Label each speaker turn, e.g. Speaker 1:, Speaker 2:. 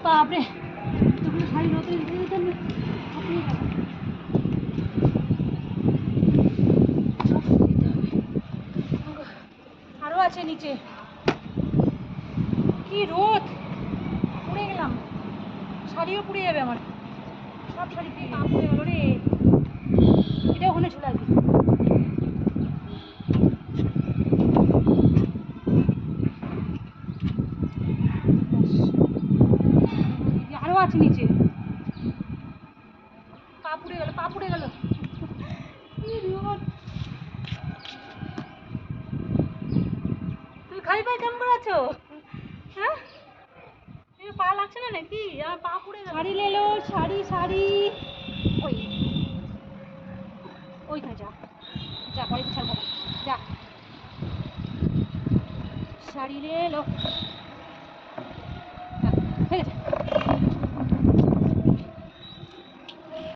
Speaker 1: বাপরে এতগুলো শাড়ি নতুন দিতে আরো আছে নিচে। কি রোদ, পুড়ে গেলাম, শাড়িও পুড়ে যাবে আমার, সব শাড়ি দিয়ে কাম পুড়ে গেল রে। এটা ওখানে চলে আসবি। আরো আছে নিচে, পা পুড়ে গেল, পা পুড়ে গেল। কি রোদ, তুমি খালি পায়ে কেমন করে আছো? হ্যাঁ, পা লাগছে না নাকি? আমার পা পুড়ে গেল। শাড়ি লেলো, শাড়ি শাড়ি ওই ওইখানে যা, যা পরে ছাড়বো, যা শাড়ি লেলো।